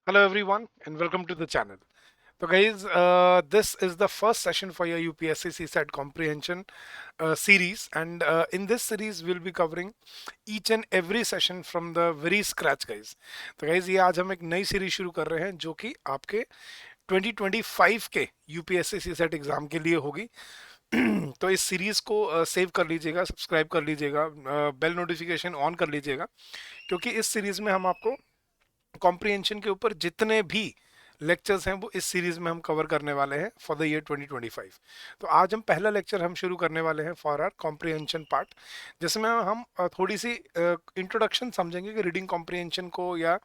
Hello everyone and welcome to the channel. So guys, this is the first session for your UPSC CSAT comprehension series, and in this series we'll be covering each and every session from the very scratch guys. तो guys ये आज हम एक नई series शुरू कर रहे हैं जो कि आपके 2025 के यूपीएससी सीसेट एग्जाम के लिए होगी। तो इस सीरीज को सेव कर लीजिएगा, सब्सक्राइब कर लीजिएगा, बेल नोटिफिकेशन ऑन कर लीजिएगा, क्योंकि इस सीरीज में हम आपको कॉम्प्रिहेंशन के ऊपर जितने भी लेक्चर्स हैं वो इस सीरीज में हम कवर करने वाले हैं फॉर द ईयर 2025। तो आज हम पहला लेक्चर हम शुरू करने वाले हैं फॉर आर कॉम्प्रिहेंशन पार्ट, जिसमें हम थोड़ी सी इंट्रोडक्शन समझेंगे कि रीडिंग कॉम्प्रिहेंशन को या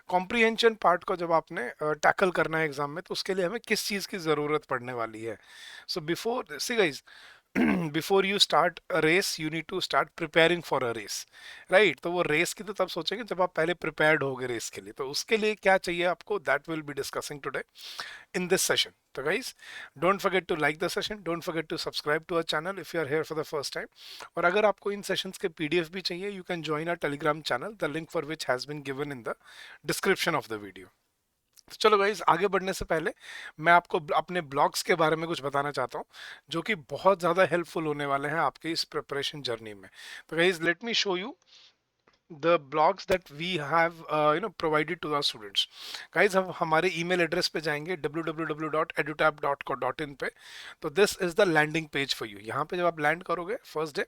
कॉम्प्रिहेंशन पार्ट को जब आपने टैकल करना है एग्जाम में तो उसके लिए हमें किस चीज़ की ज़रूरत पड़ने वाली है। So before see guys, before you start a race you need to start preparing for a race, right. तो वो रेस की तो तब सोचेंगे जब आप पहले प्रिपेयर्ड होगे रेस के लिए। तो उसके लिए क्या चाहिए आपको, that will be discussing today in this session. So guys, don't forget to like the session, don't forget to subscribe to our channel if you are here for the first time. और अगर आपको इन sessions के PDF भी चाहिए, you can join our telegram channel, the link for which has been given in the description of the video. तो चलो guys, आगे बढ़ने से पहले मैं आपको अपने ब्लॉग्स के बारे में कुछ बताना चाहता हूँ जो कि बहुत ज़्यादा हेल्पफुल होने वाले हैं आपके इस प्रिपरेशन जर्नी में। तो guys let me show you the blogs that we have provided to our students. Guys, हम हमारे ईमेल एड्रेस पे जाएंगे www.edutab.co.in पे। तो this is the landing page for you. यहाँ पे जब आप लैंड करोगे फर्स्ट डे,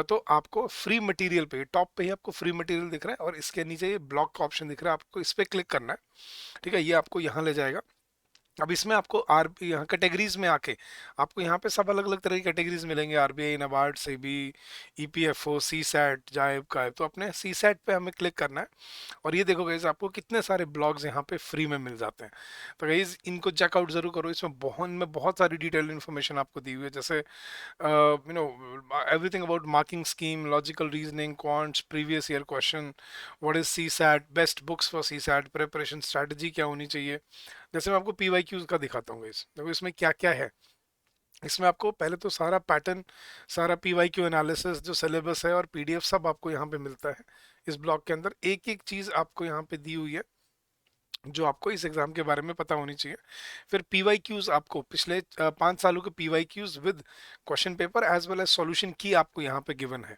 तो आपको फ्री मटेरियल पे, टॉप पे ही आपको फ्री मटेरियल दिख रहा है और इसके नीचे ये ब्लॉग का ऑप्शन दिख रहा है, आपको इस पर क्लिक करना है। ठीक है, ये आपको यहाँ ले जाएगा। अब इसमें आपको आर यहाँ कैटेगरीज में आके आपको यहाँ पे सब अलग अलग तरह की कैटेगरीज मिलेंगे, RBI, NABARD, SEBI, EPFO, C SAT, जायब का। तो अपने सी सैट पे हमें क्लिक करना है और ये देखो गाइज आपको कितने सारे ब्लॉग्स यहाँ पे फ्री में मिल जाते हैं। तो गाइज इनको चेकआउट जरूर करो, इसमें बहुत सारी डिटेल इन्फॉर्मेशन आपको दी हुई है, जैसे everything about marking scheme, logical reasoning, quants, previous year question, what is CSAT, best books for CSAT, preparation strategy क्या होनी चाहिए। जैसे मैं आपको PYQs का दिखाता हूँ इस देखो इसमें क्या क्या है। इसमें आपको पहले तो सारा पैटर्न, सारा PYQ एनालिसिस, जो सिलेबस है और पीडीएफ सब आपको यहाँ पे मिलता है। इस ब्लॉग के अंदर एक एक चीज़ आपको यहाँ पे दी हुई है जो आपको इस एग्जाम के बारे में पता होनी चाहिए। फिर पीवाईक्यूज, आपको पिछले 5 सालों के PYQs with question paper as well as solution की आपको यहाँ पे गिवन है,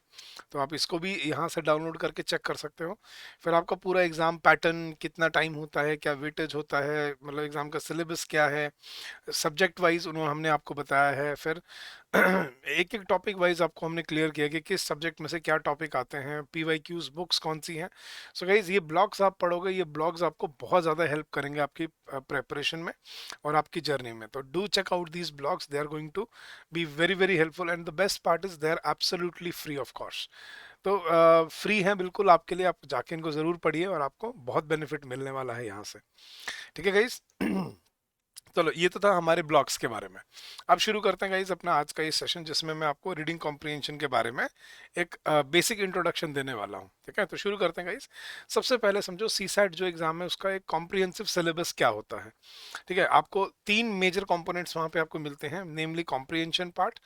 तो आप इसको भी यहाँ से डाउनलोड करके चेक कर सकते हो। फिर आपका पूरा एग्जाम पैटर्न, कितना टाइम होता है, क्या वेटेज होता है, मतलब एग्जाम का सिलेबस क्या है, सब्जेक्ट वाइज उन्होंने हमने आपको बताया है। फिर एक एक टॉपिक वाइज आपको हमने क्लियर किया कि किस सब्जेक्ट में से क्या टॉपिक आते हैं, पीवाईक्यूज बुक्स कौन सी हैं। सो गाइज ये ब्लॉग्स आप पढ़ोगे, ये ब्लॉग्स आपको बहुत ज़्यादा हेल्प करेंगे आपकी प्रेपरेशन में और आपकी जर्नी में। तो do check out these blogs, they are going to be very very helpful and the best part is they are absolutely free of cost. तो फ्री है बिल्कुल आपके लिए, आप जाके इनको ज़रूर पढ़िए और आपको बहुत बेनिफिट मिलने वाला है यहाँ से। ठीक है गाइज। चलो ये तो था हमारे ब्लॉग्स के बारे में। अब शुरू करते हैं गाइज अपना आज का ये सेशन, जिसमें मैं आपको रीडिंग कॉम्प्रिहेंशन के बारे में एक बेसिक इंट्रोडक्शन देने वाला हूँ। ठीक है, तो शुरू करते हैं गाइज। सबसे पहले समझो सीसैट जो एग्जाम है उसका एक कॉम्प्रिहेंसिव सिलेबस क्या होता है। ठीक है, आपको 3 मेजर कंपोनेंट्स वहाँ पे आपको मिलते हैं, namely comprehension part,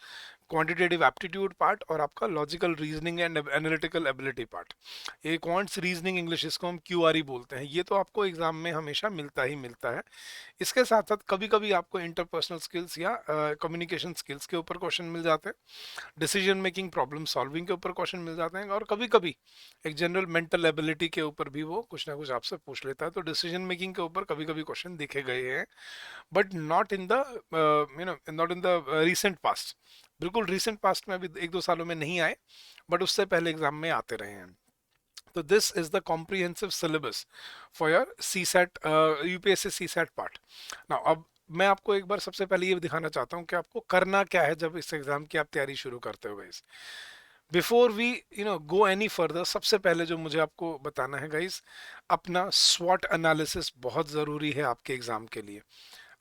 quantitative aptitude part और आपका logical reasoning and analytical ability part. ये क्वांट्स रीजनिंग इंग्लिश, इसको हम क्यूआरई बोलते हैं। ये तो आपको एग्जाम में हमेशा मिलता ही मिलता है। इसके साथ साथ कभी कभी आपको इंटरपर्सनल स्किल्स या कम्युनिकेशन स्किल्स के ऊपर क्वेश्चन मिल जाते हैं, डिसीजन मेकिंग, प्रॉब्लम सॉल्विंग के ऊपर क्वेश्चन मिल जाते हैं, और कभी कभी एक जनरल मेंटल एबिलिटी के ऊपर भी वो कुछ ना कुछ आपसे पूछ लेता है। तो डिसीजन मेकिंग के ऊपर कभी कभी क्वेश्चन देखे गए हैं, but not in the not in the recent past. बिल्कुल रिसेंट पास्ट में अभी 1-2 सालों में नहीं आए, बट उससे पहले एग्जाम में आते रहे हैं। तो this is the comprehensive syllabus for your C SAT, UPSC C SAT part. ना अब मैं आपको एक बार सबसे पहले ये दिखाना चाहता हूँ कि आपको करना क्या है जब इस एग्जाम की आप तैयारी शुरू करते हो guys. Before we go any further, सबसे पहले जो मुझे आपको बताना है गाइस, अपना स्वॉट एनालिसिस बहुत ज़रूरी है आपके एग्जाम के लिए।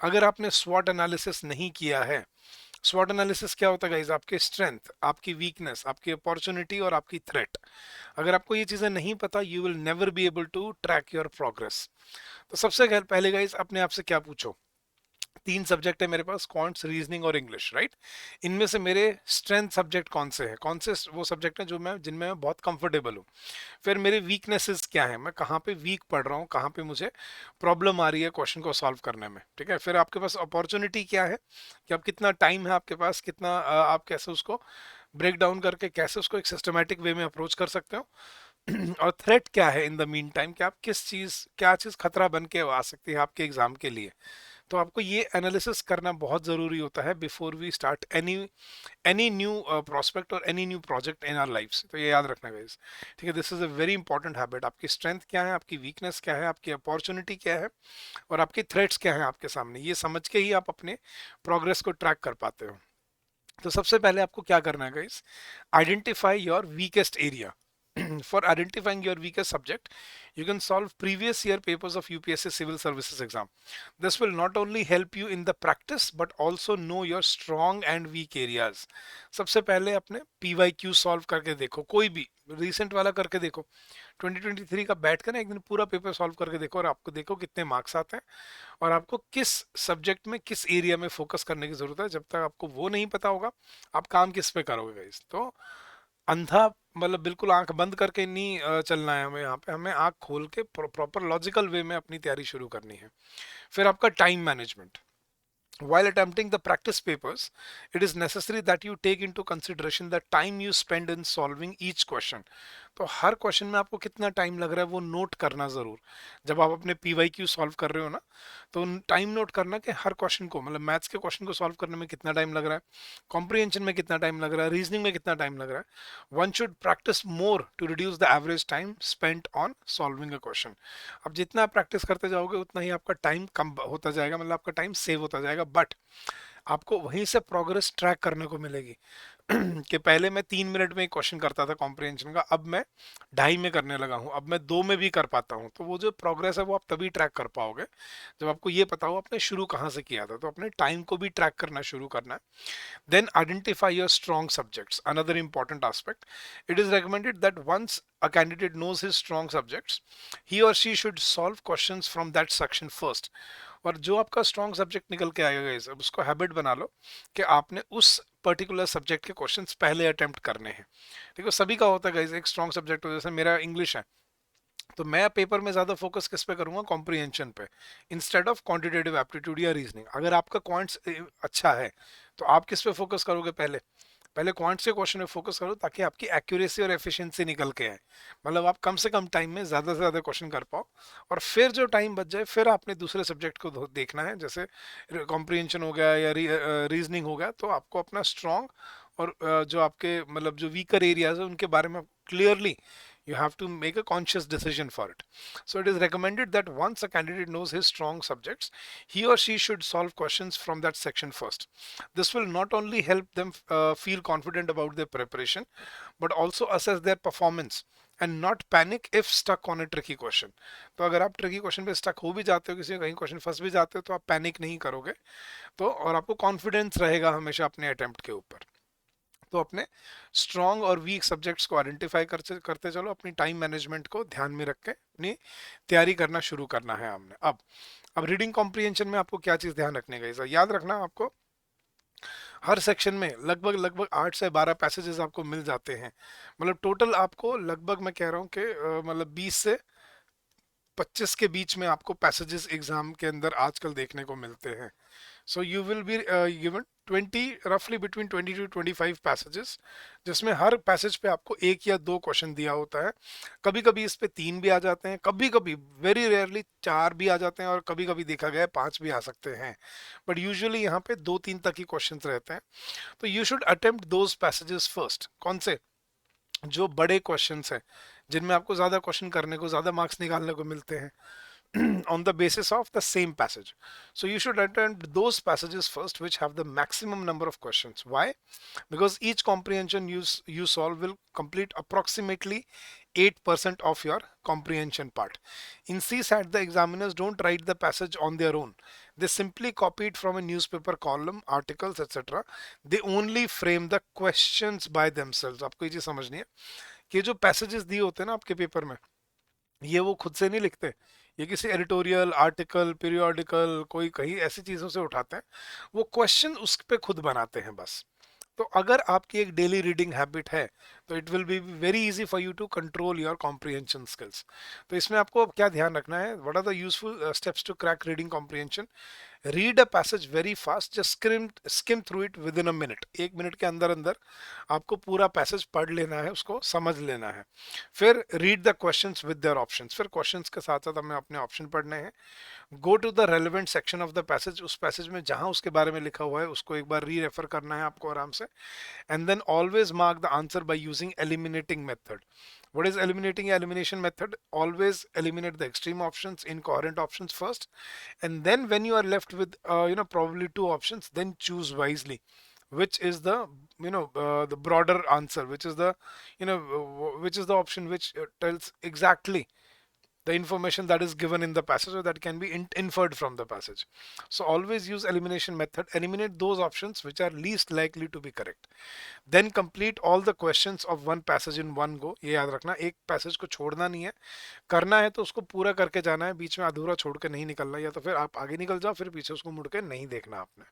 अगर आपने स्वॉट एनालिसिस नहीं किया है, स्वॉट एनालिसिस क्या होता है गाइज, आपके स्ट्रेंथ, आपकी वीकनेस, आपकी अपॉर्चुनिटी और आपकी थ्रेट। अगर आपको ये चीज़ें नहीं पता, you will never be able to track your progress. तो सबसे पहले गाइज अपने आप से क्या पूछो, तीन सब्जेक्ट है मेरे पास, क्वांट्स, रीजनिंग और इंग्लिश, राइट। इनमें से मेरे स्ट्रेंथ सब्जेक्ट कौन से हैं, कौन से वो सब्जेक्ट हैं जो मैं जिनमें मैं बहुत कंफर्टेबल हूँ। फिर मेरे वीकनेसेस क्या है, मैं कहाँ पे वीक पढ़ रहा हूँ, कहाँ पे मुझे प्रॉब्लम आ रही है क्वेश्चन को सॉल्व करने में, ठीक है। फिर आपके पास अपॉर्चुनिटी क्या है, कि आप कितना टाइम है आपके पास, कितना आप कैसे उसको ब्रेक डाउन करके कैसे उसको एक सिस्टमेटिक वे में अप्रोच कर सकते हो। और थ्रेट क्या है इन द मीन टाइम, कि आप किस चीज़, क्या चीज़ खतरा बन के आ सकती है आपके एग्जाम के लिए। तो आपको ये एनालिसिस करना बहुत ज़रूरी होता है before we start any any new prospect और any new project in our lifes. तो ये याद रखना गाइस, ठीक है। This is a very important habit. आपकी स्ट्रेंथ क्या है, आपकी वीकनेस क्या है, आपकी अपॉर्चुनिटी क्या है, और आपके थ्रेट्स क्या है आपके सामने, ये समझ के ही आप अपने प्रोग्रेस को ट्रैक कर पाते हो। तो सबसे पहले आपको क्या करना है guys, identify your weakest area. For identifying your weakest subject, you can solve previous year papers of UPSC Civil Services exam. This will not only help you in the practice but also know your strong and weak areas. सबसे पहले अपने PYQ solve करके देखो, कोई भी recent वाला करके देखो। 2023 का बैठ कर ना एक दिन पूरा पेपर सॉल्व करके देखो, और आपको देखो कितने मार्क्स आते हैं, और आपको किस सब्जेक्ट में किस एरिया में फोकस करने की जरूरत है। जब तक आपको वो नहीं पता होगा, आप काम किस पे करोगे गाइस। तो अंधा मतलब बिल्कुल आंख बंद करके नहीं चलना है हमें, यहाँ पे हमें आंख खोल के प्रॉपर लॉजिकल वे में अपनी तैयारी शुरू करनी है। फिर आपका time management. While attempting the practice papers, it is necessary that you take into consideration the time you spend in solving each question. तो हर क्वेश्चन में आपको कितना टाइम लग रहा है वो नोट करना ज़रूर। जब आप अपने PYQ सॉल्व कर रहे हो ना, तो टाइम नोट करना कि हर क्वेश्चन को, मतलब मैथ्स के क्वेश्चन को सॉल्व करने में कितना टाइम लग रहा है, कॉम्प्रिहेंशन में कितना टाइम लग रहा है, रीजनिंग में कितना टाइम लग रहा है। One should practice more to reduce the average time spent on solving a question. अब जितना आप प्रैक्टिस करते जाओगे उतना ही आपका टाइम कम होता जाएगा, मतलब आपका टाइम सेव होता जाएगा, बट आपको वहीं से प्रोग्रेस ट्रैक करने को मिलेगी। कि पहले मैं 3 मिनट में एक क्वेश्चन करता था कॉम्प्रिहेंशन का, अब मैं 2.5 में करने लगा हूँ, अब मैं 2 में भी कर पाता हूँ। तो वो जो प्रोग्रेस है वो आप तभी ट्रैक कर पाओगे जब आपको ये पता हो आपने शुरू कहाँ से किया था। तो अपने टाइम को भी ट्रैक करना शुरू करना है। Then identify your strong subjects. Another important aspect. It is recommended that once a candidate knows his strong subjects, he or she should solve questions from that section first. और जो आपका strong subject निकल के आएगा guys, अब उसको habit बना लो कि आपने उस पर्टिकुलर सब्जेक्ट के क्वेश्चंस पहले अटेम्प्ट करने हैं। देखो सभी का होता है गाइस, एक स्ट्रॉन्ग सब्जेक्ट हो, जैसे मेरा इंग्लिश है, तो मैं पेपर में ज़्यादा फोकस किस पे करूंगा, कॉम्प्रिहेंशन पे, इंस्टेड ऑफ क्वांटिटेटिव एप्टीट्यूड या रीजनिंग। अगर आपका क्वांट्स अच्छा है तो आप किस पे फोकस करोगे, पहले पहले क्वांट्स के क्वेश्चन में फोकस करो, ताकि आपकी एक्यूरेसी और एफिशिएंसी निकल के आए, मतलब आप कम से कम टाइम में ज़्यादा से ज़्यादा क्वेश्चन कर पाओ। और फिर जो टाइम बच जाए फिर आपने दूसरे सब्जेक्ट को देखना है, जैसे कॉम्प्रिहेंशन हो गया या रीजनिंग हो गया। तो आपको अपना स्ट्रॉन्ग और जो आपके मतलब जो वीकर एरियाज है उनके बारे में clearly you have to make a conscious decision for it. So it is recommended that once a candidate knows his strong subjects, he or she should solve questions from that section first. This will not only help them feel confident about their preparation, but also assess their performance and not panic if stuck on a tricky question. तो अगर आप tricky question पे stuck हो भी जाते हो, किसी कहीं क्वेश्चन फंस भी जाते हो, तो आप पैनिक नहीं करोगे। तो और आपको कॉन्फिडेंस रहेगा हमेशा अपने अटेम्प्ट के ऊपर। तो अपने स्ट्रॉन्ग और वीक सब्जेक्ट्स को आइडेंटिफाई करते चलो, अपनी टाइम मैनेजमेंट को ध्यान में रख के अपनी तैयारी करना शुरू करना है हमने। अब रीडिंग कॉम्प्रिहेंशन में आपको क्या चीज़ ध्यान रखने का, इसे याद रखना आपको, हर सेक्शन में लगभग लगभग 8 से 12 पैसेजेस आपको मिल जाते हैं। मतलब टोटल आपको लगभग मैं कह रहा हूँ कि मतलब 20 से 25 के बीच में आपको पैसेजेस एग्जाम के अंदर आजकल देखने को मिलते हैं। So you will be given 20 roughly between 20 to 25 passages, जिसमें हर पैसेज पे आपको एक या दो क्वेश्चन दिया होता है। कभी कभी इस पे 3 भी आ जाते हैं, कभी कभी वेरी रेयरली 4 भी आ जाते हैं, और कभी कभी देखा गया है 5 भी आ सकते हैं, बट यूजुअली यहाँ पे 2-3 तक ही क्वेश्चन रहते हैं। तो you should attempt those passages first. कौन से, जो बड़े क्वेश्चंस हैं, जिनमें आपको ज़्यादा क्वेश्चन करने को, ज़्यादा मार्क्स निकालने को मिलते हैं on the basis of the same passage. So you should attempt those passages first which have the maximum number of questions. Why? Because each comprehension you solve will complete approximately 8% of your comprehension part. In CSAT, the examiners don't write the passage on their own. They simply copy it from a newspaper column, articles, etc. They only frame the questions by themselves. आपको ये चीज समझनी है कि जो passages दिए होते हैं ना आपके पेपर में, ये वो खुद से नहीं लिखते, ये किसी एडिटोरियल, आर्टिकल, पीरियोडिकल, कोई कहीं ऐसी चीज़ों से उठाते हैं, वो क्वेश्चन उस पे खुद बनाते हैं बस। तो अगर आपकी एक डेली रीडिंग हैबिट है तो it will be very easy for you to control your comprehension skills. तो इसमें आपको क्या ध्यान रखना है, what are the useful steps to crack reading comprehension? Read a passage very fast, just skim through it within a minute. 1 minute के अंदर अंदर आपको पूरा पैसेज पढ़ लेना है, उसको समझ लेना है। फिर read the questions with their options, फिर क्वेश्चंस के साथ साथ हमें अपने ऑप्शन पढ़ने हैं। Go to the relevant section of the passage, उस पैसेज में जहां उसके बारे में लिखा हुआ है उसको एक बार री रेफर करना है आपको आराम से। And then always mark the answer by using eliminating method. What is eliminating elimination method? Always eliminate the extreme options, incoherent options first, and then when you are left with probably two options, then choose wisely which is the the broader answer, which is the which is the option which tells exactly the information that is given in the passage or that can be inferred from the passage. So always use elimination method, eliminate those options which are least likely to be correct. Then complete all the questions of one passage in one go. ये याद रखना, एक passage को छोड़ना नहीं है, करना है तो उसको पूरा करके जाना है, बीच में अधूरा छोड़ के नहीं निकलना, या तो फिर आप आगे निकल जाओ फिर पीछे उसको मुड़ के नहीं देखना आपने।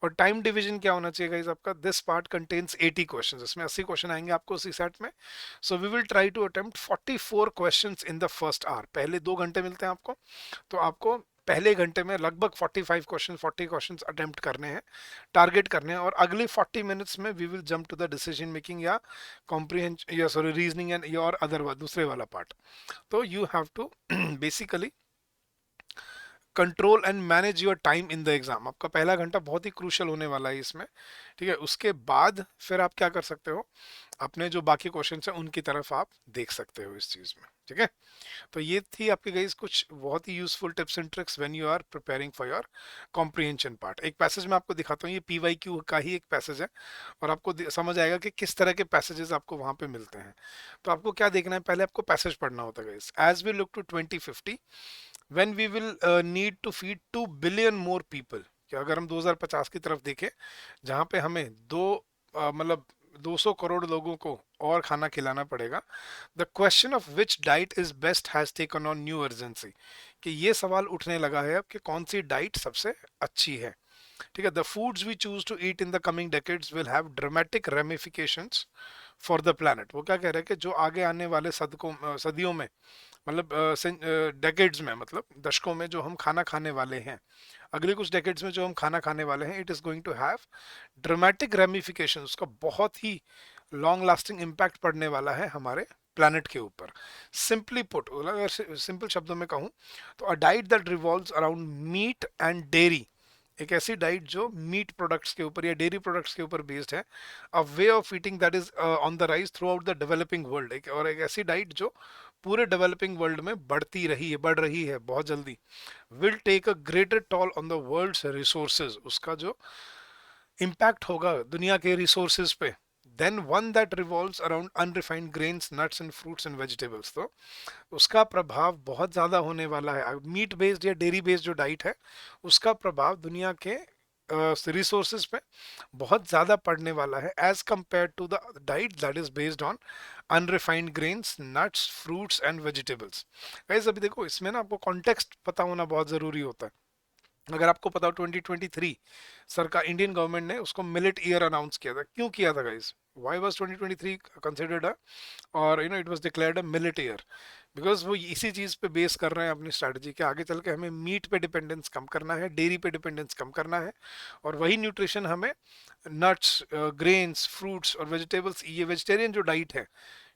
और टाइम डिवीजन क्या होना चाहिए गाइस आपका? दिस पार्ट कंटेन्स 80 क्वेश्चंस, इसमें 80 क्वेश्चन आएंगे आपको सी सेट में। So we will try to attempt 44 questions in the first hour. पहले 2 घंटे मिलते हैं आपको, तो आपको पहले घंटे में लगभग 45 क्वेश्चन 40 क्वेश्चंस अटेम्प्ट करने हैं, टारगेट करने हैं, और अगले 40 मिनट्स में we will jump to the decision making या कॉम्प्रिहेंशन या सॉरी रीजनिंग एंड और अदर दूसरे वाला पार्ट। तो you have to basically control and manage your time in the exam. आपका पहला घंटा बहुत ही क्रूशल होने वाला है इसमें, ठीक है। उसके बाद फिर आप क्या कर सकते हो, अपने जो बाकी क्वेश्चन हैं उनकी तरफ आप देख सकते हो इस चीज में, ठीक है। तो ये थी आपकी गाइस कुछ बहुत ही useful tips and tricks when you are preparing for your comprehension part. एक पैसेज में आपको दिखाता हूँ, ये PYQ का ही एक पैसेज है, और आपको समझ आएगा कि किस तरह के पैसेजेस आपको वहां पे मिलते हैं। तो आपको क्या देखना है, पहले आपको पैसेज पढ़ना होता है guys. As we look to 2050 when we will need to feed 2 billion more people, कि अगर हम 2050 की तरफ देखें जहां पे हमें मतलब 200 करोड़ लोगों को और खाना खिलाना पड़ेगा, the question of which diet is best has taken on new urgency, कि ये सवाल उठने लगा है अब कि कौन सी डाइट सबसे अच्छी है, ठीक है। The foods we choose to eat in the coming decades will have dramatic ramifications for the planet. वो क्या कह रहे हैं कि जो आगे आने वाले सदियों में, मतलब डेकेड्स में, मतलब दशकों में जो हम खाना खाने वाले हैं, अगले कुछ डेकेड्स में जो हम खाना खाने वाले हैं, it is going to have dramatic ramification, उसका बहुत ही लॉन्ग लास्टिंग इम्पैक्ट पड़ने वाला है हमारे प्लैनेट के ऊपर। सिंपली पुट, अगर सिंपल शब्दों में कहूँ तो a diet that revolves around meat and dairy, एक ऐसी डाइट जो मीट प्रोडक्ट्स के ऊपर या डेयरी प्रोडक्ट्स के ऊपर बेस्ड है, a way of eating that is on the rise throughout the developing world, और एक ऐसी डाइट जो पूरे डेवलपिंग वर्ल्ड में बढ़ रही है बहुत जल्दी, will take a greater toll on the world's resources, उसका जो इम्पैक्ट होगा दुनिया के रिसोर्सेज पे, then one that revolves around unrefined grains, nuts and fruits and vegetables. तो उसका प्रभाव बहुत ज़्यादा होने वाला है। मीट बेस्ड या डेयरी बेस्ड जो डाइट है, उसका प्रभाव दुनिया के रिसोर्सेज पे बहुत ज़्यादा पड़ने वाला है, as compare to the diet that is based on unrefined grains, nuts, fruits and vegetables. Guys अभी देखो, इसमें ना आपको कॉन्टेक्स्ट पता होना बहुत ज़रूरी होता है। अगर आपको पता हो 2023 सरकार, इंडियन गवर्नमेंट ने उसको मिलेट ईयर अनाउंस किया था। क्यों किया था guys? Why was 2023 considered a, और it was declared a millet year? Because वो इसी चीज़ पे बेस कर रहे हैं अपनी स्ट्रैटेजी के, आगे चल के हमें मीट पे डिपेंडेंस कम करना है, डेयरी पे डिपेंडेंस कम करना है, और वही न्यूट्रिशन हमें नट्स, ग्रेन्स, फ्रूट्स और वेजिटेबल्स, ये वेजिटेरियन जो डाइट है,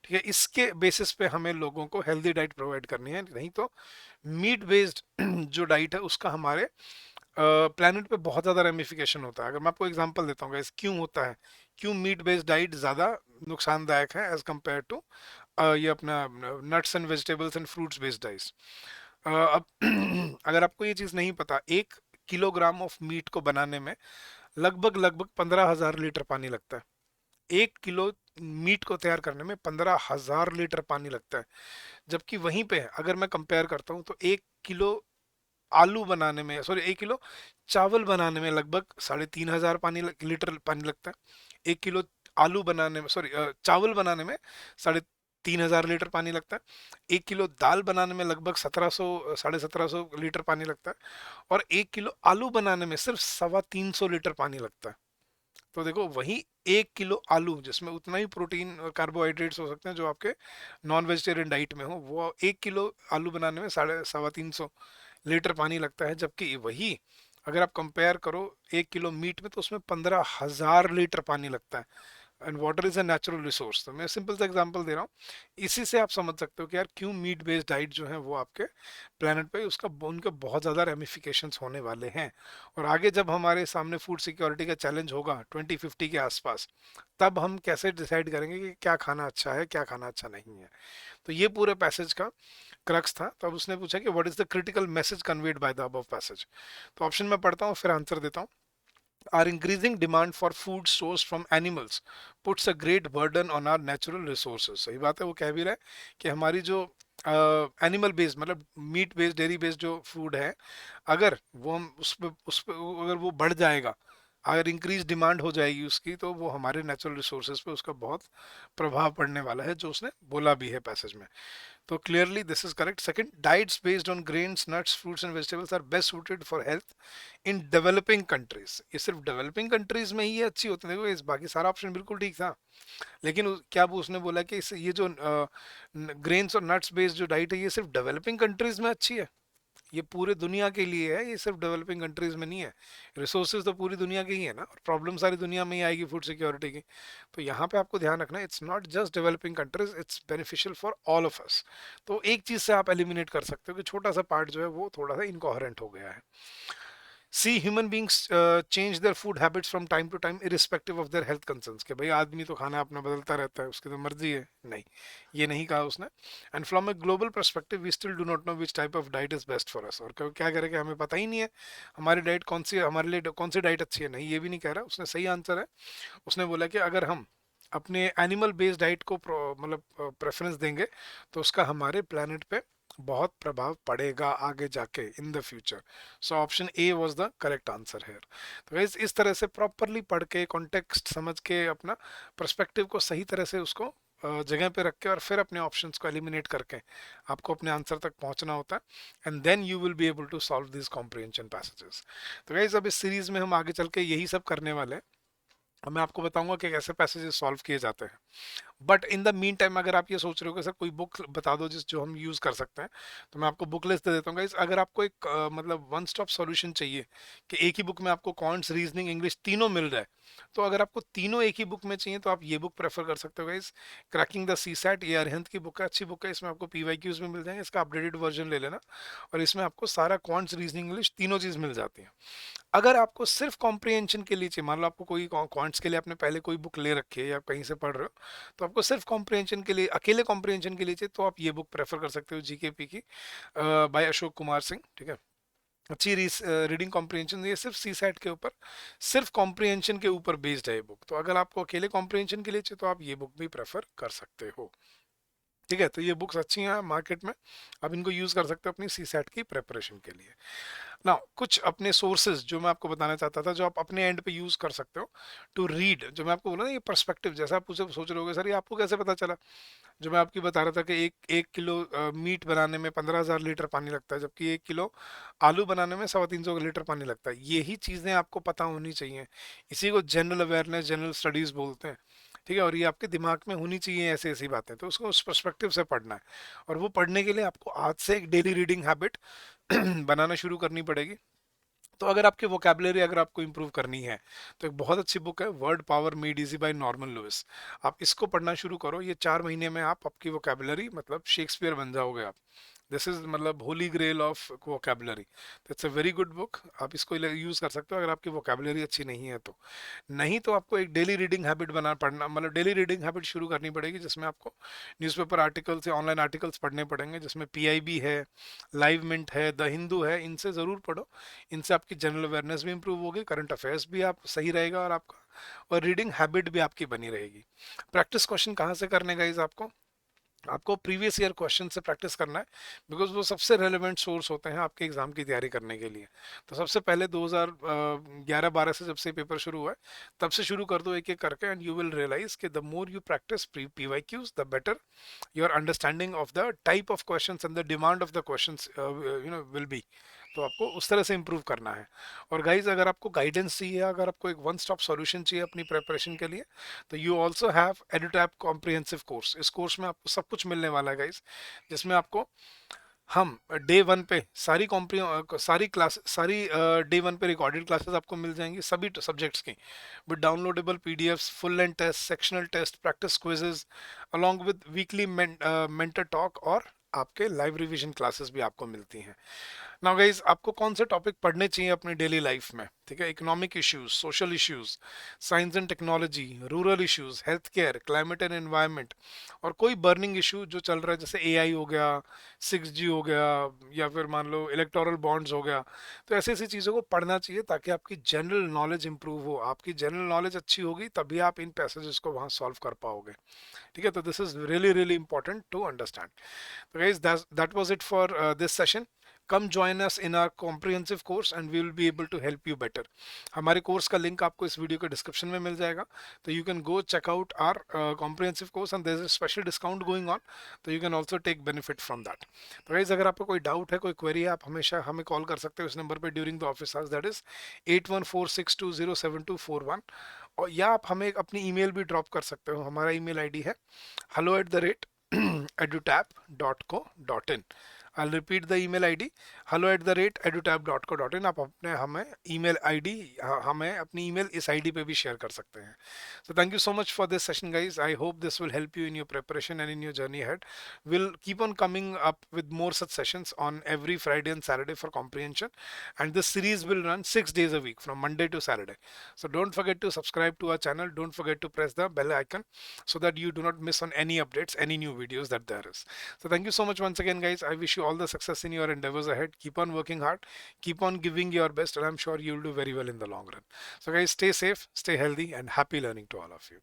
ठीक है, इसके बेसिस पे हमें लोगों को हेल्दी डाइट प्रोवाइड करनी है। नहीं तो मीट बेस्ड जो डाइट है उसका हमारे प्लैनेट पे बहुत ज़्यादा रेमिफिकेशन होता है। अगर मैं आपको एग्जांपल देता हूँ गाइस, क्यों होता है, क्यों मीट बेस्ड डाइट ज़्यादा नुकसानदायक है एज कम्पेयर टू ये अपना nuts and vegetables and fruits based diets. अब अगर आपको ये चीज़ नहीं पता, 1 किलोग्राम ऑफ मीट को बनाने में लगभग लगभग 15,000 लीटर पानी लगता है। 1 किलो मीट को तैयार करने में 15,000 लीटर पानी लगता है। जबकि वहीं पे अगर मैं कंपेयर करता हूँ तो 1 किलो आलू बनाने में, सॉरी 1 किलो चावल बनाने में लगभग 3,500 लीटर पानी लगता है। 1 किलो आलू बनाने में, सॉरी चावल बनाने में साढ़े 3000 लीटर पानी लगता है। 1 किलो दाल बनाने में लगभग 1700 1750 लीटर पानी लगता है। और 1 किलो आलू बनाने में सिर्फ 350 लीटर पानी लगता है। तो देखो वही 1 किलो आलू जिसमें उतना ही प्रोटीन और कार्बोहाइड्रेट्स हो सकते हैं जो आपके नॉन वेजिटेरियन डाइट में हो, वो 1 किलो आलू बनाने में साढ़े सवा 300 लीटर पानी लगता है। जबकि वही अगर आप कंपेयर करो 1 किलो मीट में, तो उसमें 15,000 लीटर पानी लगता है। And water is a natural resource. तो मैं सिंपल सा एग्जांपल दे रहा हूँ, इसी से आप समझ सकते हो कि यार क्यों मीट बेस्ड डाइट जो है वो आपके प्लेनेट पे उसका उनके बहुत ज़्यादा रेमिफिकेशंस होने वाले हैं। और आगे जब हमारे सामने फूड सिक्योरिटी का चैलेंज होगा 2050 के आसपास, तब हम कैसे डिसाइड करेंगे कि क्या खाना अच्छा है क्या खाना अच्छा नहीं है। तो ये पूरे पैसेज का क्रक्स था। तो अब उसने पूछा कि what is the critical message conveyed by the above passage. तो ऑप्शन में पढ़ता हूँ फिर आंसर देता हूँ। Our increasing demand for food sourced from animals puts a great burden on our natural resources। सही बात है, वो कह भी रहा है कि हमारी जो एनिमल बेस्ड मतलब मीट बेस्ड डेयरी बेस्ड जो फूड है, अगर वो हम उस पे अगर वो बढ़ जाएगा, अगर इंक्रीज डिमांड हो जाएगी उसकी, तो वो हमारे नेचुरल रिसोर्सेज पे उसका बहुत प्रभाव पड़ने वाला है, जो उसने बोला भी है पैसेज में। तो clearly this is correct. Second, diets based on grains nuts fruits and vegetables are best suited for health in developing countries. ये सिर्फ डेवलपिंग कंट्रीज में ही ये अच्छी होती है। देखो इस बाकी सारा ऑप्शन बिल्कुल ठीक था, लेकिन क्या वो उसने बोला कि ये जो ग्रेन्स और नट्स बेस्ड जो डाइट है ये सिर्फ डेवलपिंग कंट्रीज में अच्छी है? ये पूरे दुनिया के लिए है, ये सिर्फ डेवलपिंग कंट्रीज में नहीं है। रिसोर्सेज तो पूरी दुनिया के ही है ना, और प्रॉब्लम सारी दुनिया में ही आएगी फूड सिक्योरिटी की। तो यहाँ पे आपको ध्यान रखना है, it's not just developing countries, it's beneficial for all of us. तो एक चीज से आप एलिमिनेट कर सकते हो कि छोटा सा पार्ट जो है वो थोड़ा सा इनकोहेरेंट हो गया है। See human beings change their food habits from time to time irrespective of their health concerns. कि भाई आदमी तो खाना अपना बदलता रहता है, उसकी तो मर्जी है। नहीं, ये नहीं कहा उसने। And from a global perspective we still do not know which type of diet is best for us. और क्या करें कि हमें पता ही नहीं है हमारी डाइट कौन सी, हमारे लिए कौन सी डाइट अच्छी है। नहीं, ये भी नहीं कह रहा उसने, सही आंसर है। उसने बोला कि अगर हम अपने एनिमल बेस्ड डाइट को मतलब प्रेफरेंस देंगे, तो उसका हमारे प्लानट पे बहुत प्रभाव पड़ेगा आगे जाके in the future. So option A was the correct answer है। तो गाइस इस तरह से प्रॉपरली पढ़ के कॉन्टेक्स्ट समझ के अपना पर्सपेक्टिव को सही तरह से उसको जगह पे रख के और फिर अपने ऑप्शंस को एलिमिनेट करके आपको अपने आंसर तक पहुंचना होता है। And then you will be able to solve this comprehension passages. तो गाइस अब इस सीरीज में हम आगे चल के यही सब करने वाले हैं। अब मैं आपको बताऊंगा कि कैसे पैसेजेस सॉल्व किए जाते हैं। But in the mean time अगर आप ये सोच रहे हो कि सर कोई बुक बता दो जिस जो हम यूज़ कर सकते हैं, तो मैं आपको बुक लिस्ट दे देता हूँ गाइस। अगर आपको एक मतलब वन स्टॉप सॉल्यूशन चाहिए कि एक ही बुक में आपको कॉन्ट्स रीजनिंग इंग्लिश तीनों मिल जाए, तो अगर आपको तीनों एक ही बुक में चाहिए तो आप ये बुक प्रेफर कर सकते हो guys. Cracking the CSAT, ये अरिहंत की बुक है, अच्छी बुक है। इसमें आपको पीवाईक्यूज में मिल जाएंगे, इसका अपडेटेड वर्जन ले लेना। और इसमें आपको सारा क्वांट्स रीजनिंग इंग्लिश तीनों चीज़ मिल जाती है। अगर आपको सिर्फ कॉम्प्रिहेंशन के लिए चाहिए, मान लो आपको कोई क्वांट्स के लिए आपने पहले कोई बुक ले रखी है या कहीं से पढ़ रहे हो, तो आपको सिर्फ कॉम्प्रिहेंशन के लिए, अकेले कॉम्प्रिहेंशन के लिए चाहिए, तो आप ये बुक प्रेफर कर सकते हो, जीकेपी की बाय अशोक कुमार सिंह। ठीक है, अच्छी रीडिंग कॉम्प्रिहेंशन, ये सिर्फ सी सेट के ऊपर, सिर्फ कॉम्प्रिहेंशन के ऊपर बेस्ड है ये बुक। तो अगर आपको अकेले कॉम्प्रिहेंशन के लिए चाहिए तो आप ये बुक भी प्रेफर कर सकते हो। ठीक है, तो ये बुक्स अच्छी हैं मार्केट में, आप इनको यूज़ कर सकते हो अपनी सी सेट की प्रेपरेशन के लिए ना। कुछ अपने सोर्सेज जो मैं आपको बताना चाहता था, जो आप अपने एंड पे यूज़ कर सकते हो टू रीड। जो मैं आपको बोला ना, ये पर्सपेक्टिव, जैसा आप उसे सोच रहे होगे सर ये आपको कैसे पता चला, जो मैं आपकी बता रहा था कि एक एक किलो मीट बनाने में 15,000 लीटर पानी लगता है, जबकि 1 किलो आलू बनाने में 350 लीटर पानी लगता है। यही चीज़ें आपको पता होनी चाहिए। इसी को जनरल अवेयरनेस, जनरल स्टडीज़ बोलते हैं। ठीक है, और ये आपके दिमाग में होनी चाहिए ऐसी ऐसी बातें, तो उसको उस पर्सपेक्टिव से पढ़ना है। और वो पढ़ने के लिए आपको आज से एक डेली रीडिंग हैबिट बनाना शुरू करनी पड़ेगी। तो अगर आपकी वोकेबलरी अगर आपको इंप्रूव करनी है, तो एक बहुत अच्छी बुक है word power made easy by Norman Lewis. आप इसको पढ़ना शुरू करो, ये 4 महीने में आप आपकी वोकेबलरी मतलब शेक्सपियर बन जाओगे आप। दिस इज मतलब holy grail of vocabulary. It's a very good book, आप इसको यूज़ कर सकते हो अगर आपकी वोकेबलरी अच्छी नहीं है तो। नहीं तो आपको एक डेली रीडिंग हैबिट बना पढ़ना, मतलब डेली रीडिंग हैबिट शुरू करनी पड़ेगी, जिसमें आपको न्यूज़पेपर आर्टिकल्स या ऑनलाइन आर्टिकल्स पढ़ने पड़ेंगे, जिसमें पीआईबी है, लाइव मिंट है, द हिंदू है, इनसे ज़रूर पढ़ो। इनसे आपकी जनरल अवेयरनेस भी इंप्रूव होगी, करंट अफेयर्स भी आप सही रहेगा और आपका, और रीडिंग हैबिट भी आपकी बनी रहेगी। प्रैक्टिस क्वेश्चन कहाँ से करने गाइस आपको, आपको प्रीवियस ईयर क्वेश्चन से प्रैक्टिस करना है, बिकॉज वो सबसे रेलेवेंट सोर्स होते हैं आपके एग्जाम की तैयारी करने के लिए। तो सबसे पहले 2011-12 से जब से पेपर शुरू हुआ है, तब से शुरू कर दो एक एक करके, एंड यू विल रियलाइज कि the more you practice PYQs the better your understanding of the type of questions and the demand of the questions will be. तो आपको उस तरह से इम्प्रूव करना है। और गाइज, अगर आपको गाइडेंस चाहिए, अगर आपको एक वन स्टॉप सॉल्यूशन चाहिए अपनी प्रिपरेशन के लिए, तो you also have एडुटैप comprehensive course. इस कोर्स में आपको सब कुछ मिलने वाला है गाइज, जिसमें आपको हम डे वन पे सारी डे वन पे रिकॉर्डेड क्लासेस आपको मिल जाएंगी सभी सब्जेक्ट्स की, with downloadable PDFs, full length test, sectional test, practice quizzes, along with weekly mentor talk, और आपके लाइव रिवीजन क्लासेस भी आपको मिलती हैं। नाउ गाइज, आपको कौन से टॉपिक पढ़ने चाहिए अपनी डेली लाइफ में? ठीक है, economic issues, social issues, science and technology, rural issues, health care, climate and environment, और कोई बर्निंग इशू जो चल रहा है, जैसे एआई हो गया, 6G हो गया, या फिर मान लो इलेक्टोरल बॉन्ड्स हो गया। तो ऐसी ऐसी चीज़ों को पढ़ना चाहिए ताकि आपकी जनरल नॉलेज इंप्रूव हो। आपकी जनरल नॉलेज अच्छी होगी तभी आप इन पैसेजेस को वहाँ सॉल्व कर पाओगे। ठीक है, तो this is really really important to understand. तो guys, that was it for this session. Come join us in our comprehensive course and we will be able to help you better. हमारे course का link आपको इस video के description में मिल जाएगा, तो you can go check out our comprehensive course and there is a special discount going on, तो you can also take benefit from that. तो गाइज, अगर आपको कोई डाउट है, कोई क्वेरी है, आप हमेशा हमें कॉल कर सकते हो इस नंबर पर during the office hours, that is 8146207241। और या आप हमें अपनी ईमेल भी ड्रॉप कर सकते हो। हमारा ईमेल आईडी है hello@edutap.co.in। I'll repeat the email ID, hello@edutap.co.in। आप अपने हमें ईमेल आईडी हमें अपनी ईमेल इस आईडी पे भी शेयर कर सकते हैं। So thank you so much for this session, guys. I hope this will help you in your preparation and in your journey ahead. We'll keep on coming up with more such sessions on every Friday and Saturday for comprehension, and this series will run 6 days a week from Monday to Saturday. So don't forget to subscribe to our channel. Don't forget to press the bell icon so that you do not miss on any updates, any new videos that there is. So thank you so much once again, guys. I wish you all the success in your endeavors ahead. Keep on working hard, keep on giving your best, and I'm sure you'll do very well in the long run. So guys, stay safe, stay healthy, and happy learning to all of you.